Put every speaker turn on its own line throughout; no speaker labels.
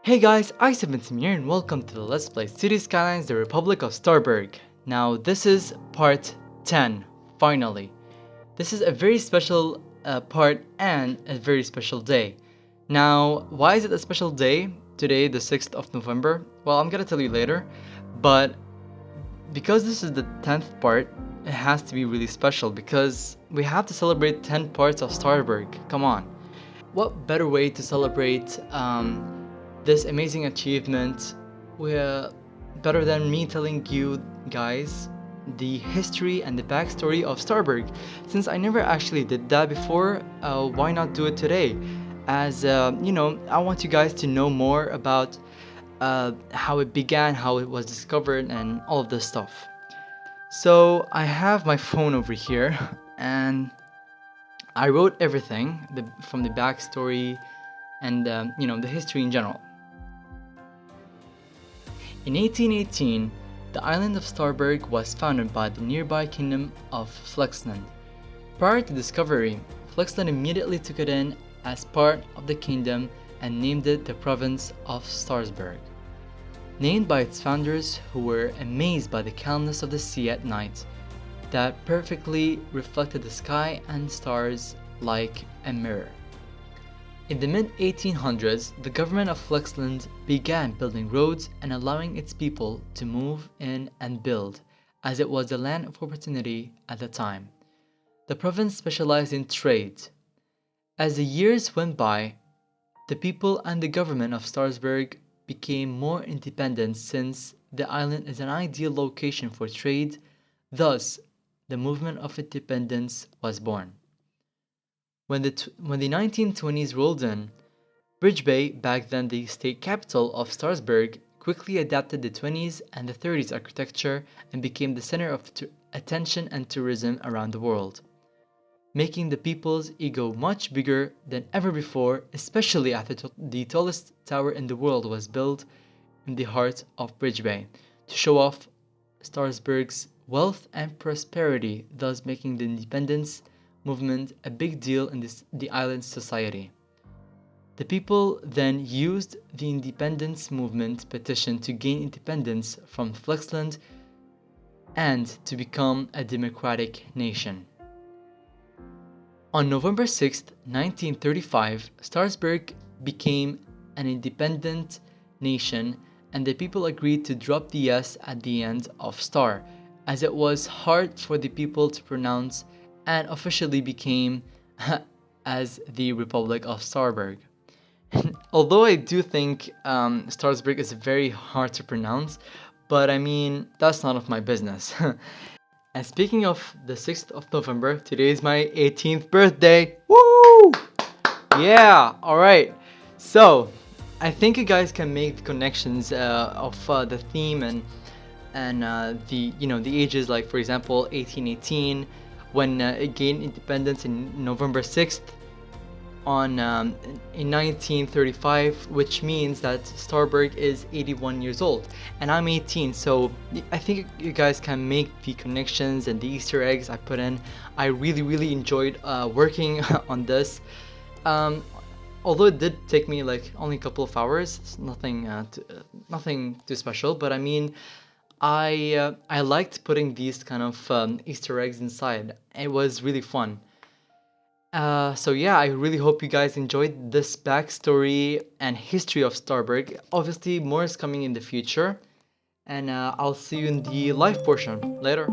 Hey guys, I7 here and welcome to the Let's Play City Skylines, the Republic of Starburg. Now this is part 10, finally. This is a very special part and a very special day. Now, why is it a special day? Today, the 6th of November? Well, I'm gonna tell you later, but because this is the 10th part, it has to be really special because we have to celebrate 10 parts of Starberg. Come on. What better way to celebrate this amazing achievement better than me telling you guys the history and the backstory of Starberg? Since I never actually did that before, why not do it today? As I want you guys to know more about how it began, how it was discovered, and all of this stuff. So I have my phone over here, and I wrote everything from the backstory and the history in general. In 1818, the island of Starberg was founded by the nearby kingdom of Flexland. Prior to discovery, Flexland immediately took it in as part of the kingdom and named it the province of Starberg. Named by its founders, who were amazed by the calmness of the sea at night that perfectly reflected the sky and stars like a mirror. In the mid-1800s, the government of Flexland began building roads and allowing its people to move in and build, as it was the land of opportunity at the time. The province specialized in trade. As the years went by, the people and the government of Starberg became more independent since the island is an ideal location for trade. Thus, the movement of independence was born. When the 1920s rolled in, Bridge Bay, back then the state capital of Starberg, quickly adapted the 20s and the 30s architecture and became the center of attention and tourism around the world, making the people's ego much bigger than ever before, especially after the tallest tower in the world was built in the heart of Bridge Bay to show off Starberg's wealth and prosperity, thus making the independence movement a big deal in the island's society. The people then used the independence movement petition to gain independence from Flexland and to become a democratic nation. On November 6, 1935, Starberg became an independent nation and the people agreed to drop the S at the end of Star, as it was hard for the people to pronounce, and officially became as the Republic of Starburg. Although I do think Starberg is very hard to pronounce, but I mean, that's none of my business. And speaking of the 6th of November, today is my 18th birthday. Woo! Yeah, alright. So, I think you guys can make the connections of the theme and the ages, like for example 1818, when it gained independence in November 6th in 1935, which means that Starberg is 81 years old and I'm 18, so I think you guys can make the connections and the Easter eggs I put in. I really enjoyed working on this. Although it did take me like only a couple of hours, it's nothing too special, but I mean, I liked putting these kind of Easter eggs inside. It was really fun. So yeah, I really hope you guys enjoyed this backstory and history of Starberg. Obviously, more is coming in the future, and I'll see you in the live portion later.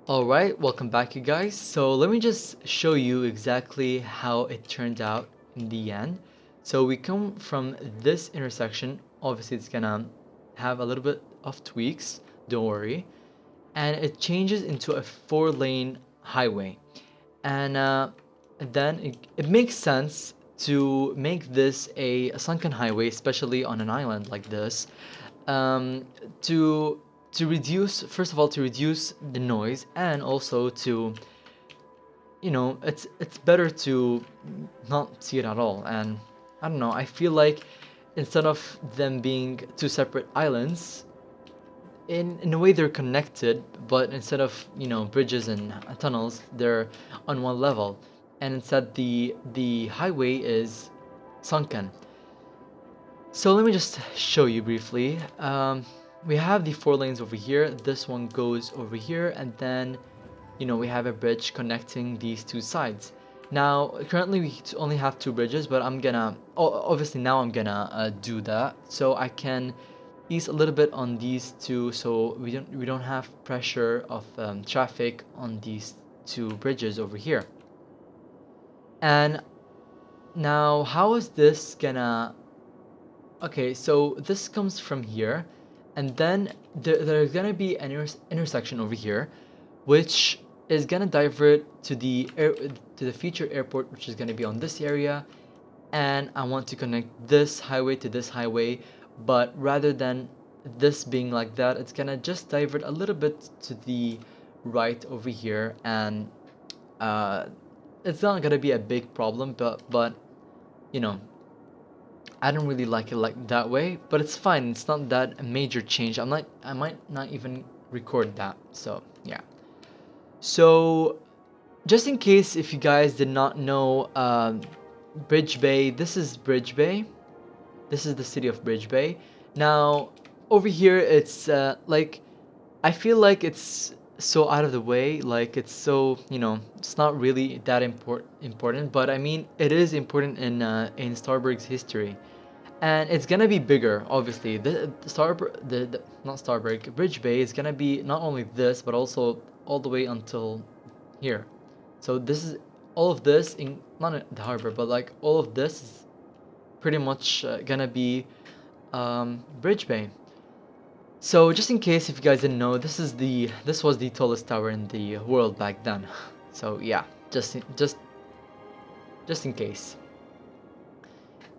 Alright, welcome back you guys. So let me just show you exactly how it turned out in the end. So we come from this intersection, obviously it's gonna have a little bit of tweaks, don't worry. And it changes into a 4-lane highway. And then it makes sense to make this a sunken highway, especially on an island like this, um, to reduce, first of all, to reduce the noise, and also to, you know, it's better to not see it at all. And I don't know, I feel like instead of them being two separate islands, in a way they're connected, but instead of, you know, bridges and tunnels, they're on one level, and instead the highway is sunken. So let me just show you briefly. We have the 4 lanes over here. This one goes over here, and then, you know, we have a bridge connecting these two sides. Now, currently we only have 2 bridges, but I'm gonna, obviously now I'm gonna do that, so I can ease a little bit on these two, so we don't have pressure of traffic on these 2 bridges over here. And now, how is this gonna? Okay, so this comes from here, and then there's gonna be an intersection over here, which is gonna divert to the future airport, which is gonna be on this area, and I want to connect this highway to this highway, but rather than this being like that, it's gonna just divert a little bit to the right over here, and uh, it's not gonna be a big problem, but you know, I don't really like it like that way, but it's fine. It's not that a major change. I might not even record that. So yeah. So just in case if you guys did not know, Bridge Bay. This is Bridge Bay. This is the city of Bridge Bay. Now over here, it's like I feel like it's so out of the way. Like it's so, you know, it's not really that important. But I mean, it is important in Starberg's history, and it's gonna be bigger. Obviously, the not Starberg, Bridge Bay is gonna be not only this, but also all the way until here. So this is all of this in not the harbor, but like all of this is pretty much gonna be Bridge Bay. So just in case if you guys didn't know, this was the tallest tower in the world back then. So yeah, just in case.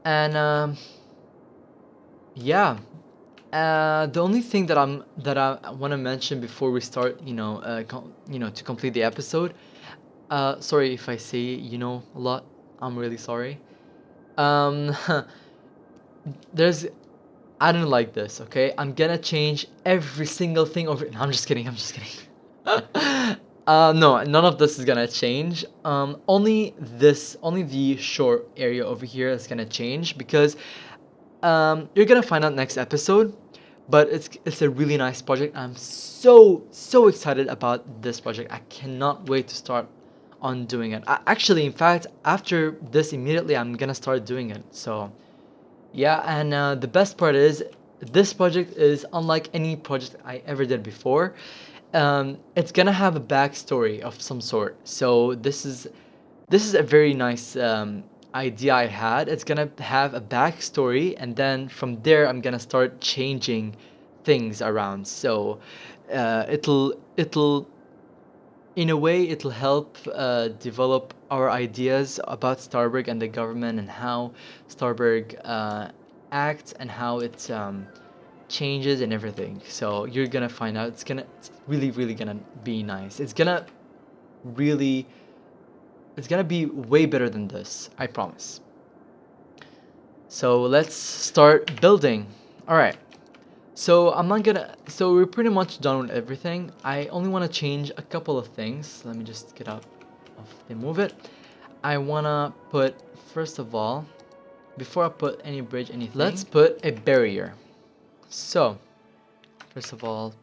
And yeah, the only thing that I want to mention before we start, you know, to complete the episode. Sorry if I say you know a lot. I'm really sorry. Um, there's I don't like this. Okay, I'm gonna change every single thing over. No, I'm just kidding. I'm just kidding. No, none of this is gonna change. Only the short area over here is gonna change because you're gonna find out next episode. But it's a really nice project. I'm so excited about this project. I cannot wait to start on doing it. Actually, in fact, after this immediately, I'm gonna start doing it. So yeah, and the best part is this project is unlike any project I ever did before. It's gonna have a backstory of some sort. So this is a very nice idea I had. It's gonna have a backstory, and then from there I'm gonna start changing things around. So it'll in a way it'll help develop our ideas about Starberg and the government, and how Starberg acts, and how it changes and everything. So you're gonna find out. It's really gonna be nice. Really it's gonna be way better than this, I promise. So let's start building. All right. So I'm not gonna. So we're pretty much done with everything. I only want to change a couple of things. Let me just get out of the move it. I wanna put, first of all, before I put any bridge, anything, let's put a barrier. So first of all,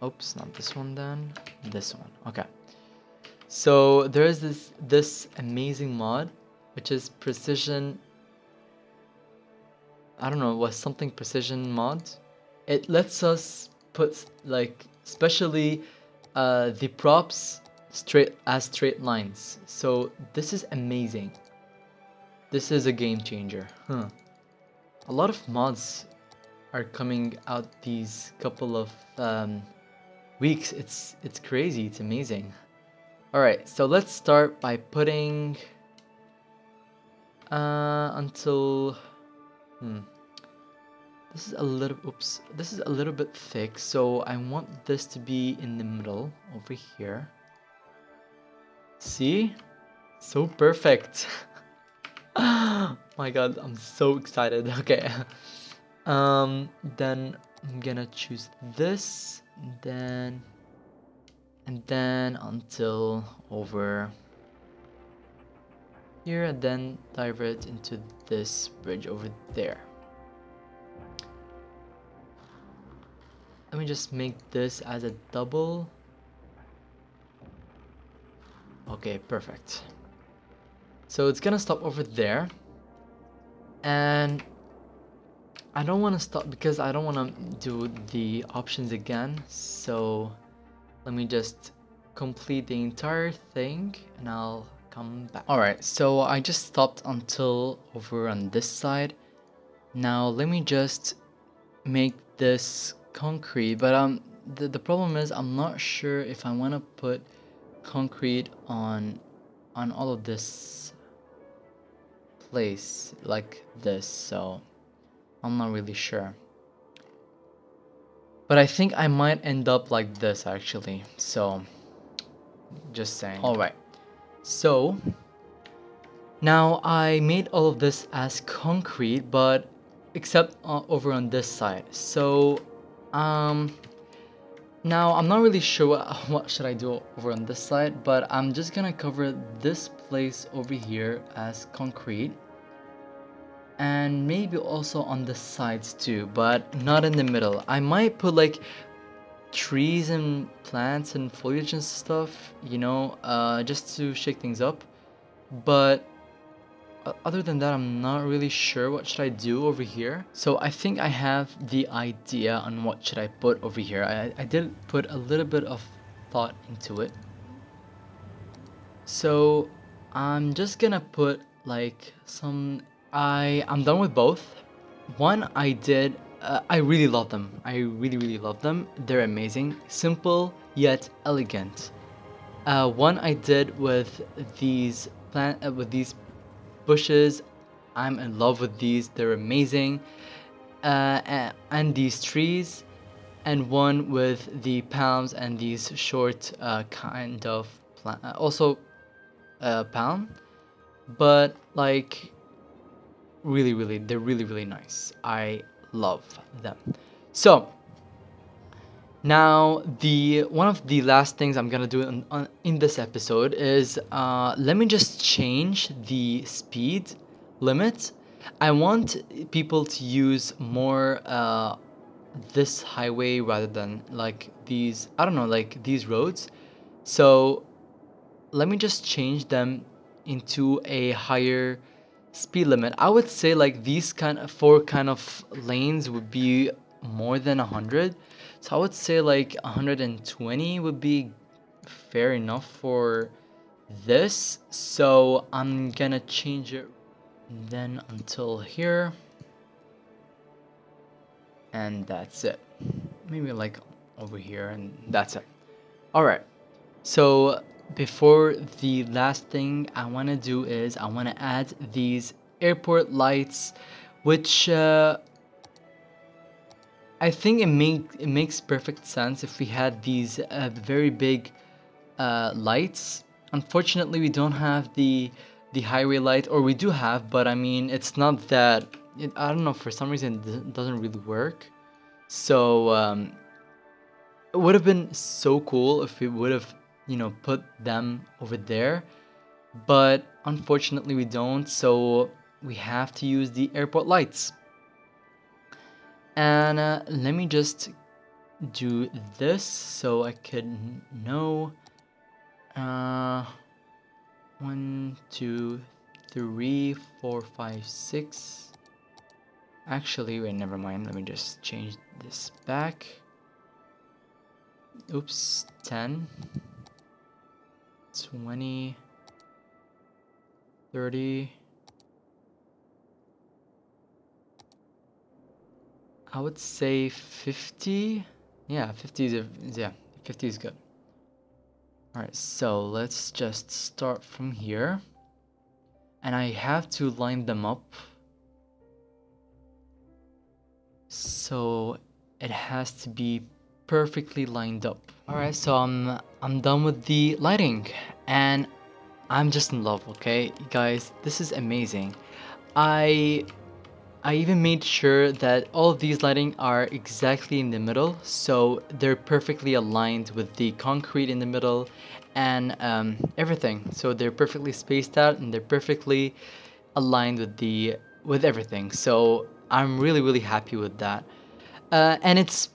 oops, not this one then. This one. Okay. So there is this amazing mod, which is precision. I don't know, was something precision mod. It lets us put like specially the props straight lines. So this is amazing. This is a game changer. A lot of mods are coming out these couple of weeks. It's crazy. It's amazing. All right, so let's start by putting until this is a little this is a little bit thick, so I want this to be in the middle over here. See? So perfect. My god, I'm so excited. Okay. Then I'm gonna choose this, and then until over here, and then divert into this bridge over there. Let me just make this as a double. Okay, perfect. So it's gonna stop over there, and I don't want to stop because I don't want to do the options again. So let me just complete the entire thing and I'll come back. Alright, so I just stopped until over on this side. Now let me just make this concrete, but the problem is I'm not sure if I want to put concrete on all of this place like this, so I'm not really sure. But I think I might end up like this actually, so just saying. Alright, so now I made all of this as concrete, but except over on this side. So now I'm not really sure what should I do over on this side, but I'm just gonna cover this place over here as concrete, and maybe also on the sides too, but not in the middle. I might put like trees and plants and foliage and stuff, you know, just to shake things up. But other than that, I'm not really sure what should I do over here. So I think I have the idea on what should I put over here. I did put a little bit of thought into it. So I'm just gonna put like some, I'm done with both. One I did, I really love them. I really love them. They're amazing, simple yet elegant. One I did with these bushes. I'm in love with these. They're amazing. And these trees, and one with the palms and these short kind of also palm, but like really they're really nice. I love them. So now the one of the last things I'm gonna do in this episode is let me just change the speed limit. I want people to use more this highway rather than like these, I don't know, like these roads. So let me just change them into a higher speed limit. I would say like these kind of four kind of lanes would be more than 100. So I would say like 120 would be fair enough for this. So I'm gonna change it then until here. And that's it. Maybe like over here, and that's it. All right. So before the last thing I want to do is I want to add these airport lights, which I think it makes perfect sense if we had these very big lights. Unfortunately, we don't have the highway light, or we do have, but I mean it's not that. I don't know, for some reason it doesn't really work. So it would have been so cool if we would have, you know, put them over there, but unfortunately we don't, so we have to use the airport lights. And let me just do this so I could know. 1 2 3 4 5 6. Actually, wait, never mind, let me just change this back. oops, 10, 20, 30. I would say 50. Yeah, 50 yeah, 50 is good. All right, so let's just start from here. And I have to line them up. So it has to be perfectly lined up. All right, so I'm done with the lighting and I'm just in love, okay? Guys, this is amazing. I I even made sure that all of these lighting are exactly in the middle, so they're perfectly aligned with the concrete in the middle and everything. So they're perfectly spaced out and they're perfectly aligned with everything. So I'm really happy with that. And it's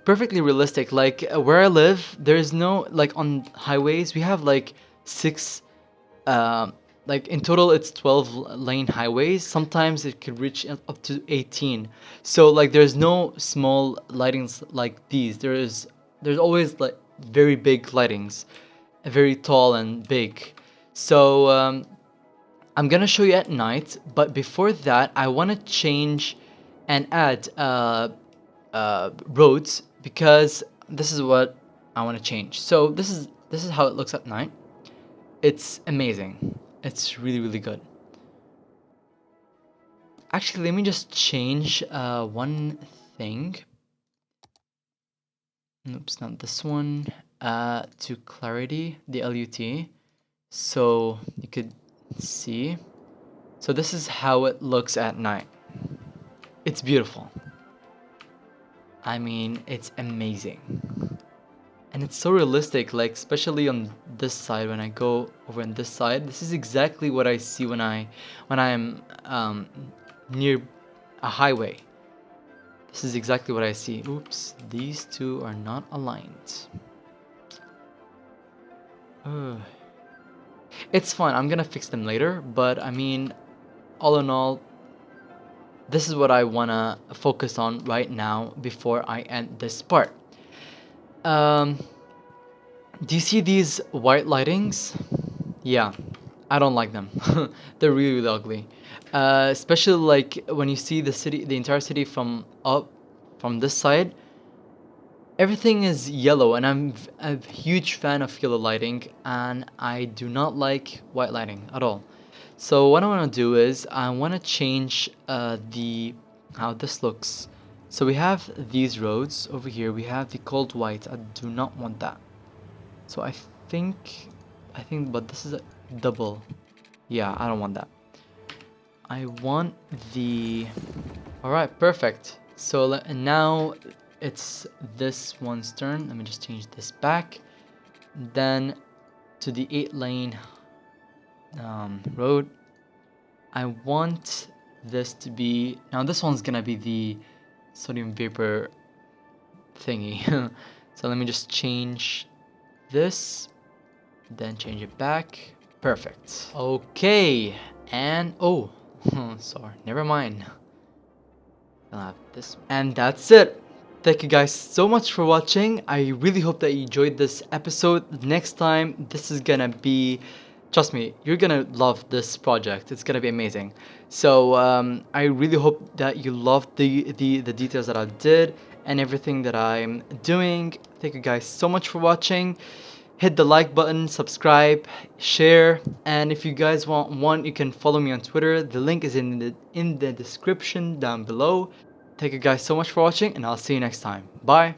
perfectly realistic. Like where I live, there's no like on highways we have like six um, like in total it's 12 lane highways. Sometimes it could reach up to 18. So like there's no small lightings like these. There's always like very big lightings, very tall and big. So I'm gonna show you at night, but before that I want to change and add roads because this is what I want to change. So this is how it looks at night. It's amazing. It's really good. Actually, let me just change one thing. Oops, not this one. To clarity, the LUT, so you could see. So this is how it looks at night. It's beautiful. I mean, it's amazing. And it's so realistic, like especially on this side. When I go over on this side, this is exactly what I see when I'm near a highway. This is exactly what I see. Oops, these two are not aligned. Ugh. It's fine, I'm gonna fix them later, but I mean, all in all, this is what I wanna focus on right now before I end this part. Um, do you see these white lightings? Yeah, I don't like them. They're really ugly. Especially like when you see the city, the entire city from up, from this side. Everything is yellow, and I'm a huge fan of yellow lighting, and I do not like white lighting at all. So what I want to do is I want to change the how this looks. So we have these roads over here. We have the cold white. I do not want that. So I think, but this is a double. Yeah, I don't want that. I want the. All right, perfect. So now it's this one's turn. Let me just change this back. Then to the 8 lane road. I want this to be, now this one's gonna be the sodium vapor thingy. So let me just change this, then change it back. Perfect. Okay, and oh, sorry, never mind. I'll have this one. And that's it. Thank you guys so much for watching. I really hope that you enjoyed this episode. Next time, this is gonna be, trust me, you're gonna love this project. It's gonna be amazing. So I really hope that you loved the details that I did and everything that I'm doing. Thank you guys so much for watching. Hit the like button, subscribe, share, and if you guys want one, you can follow me on Twitter. The link is in the description down below. Thank you guys so much for watching, and I'll see you next time. Bye.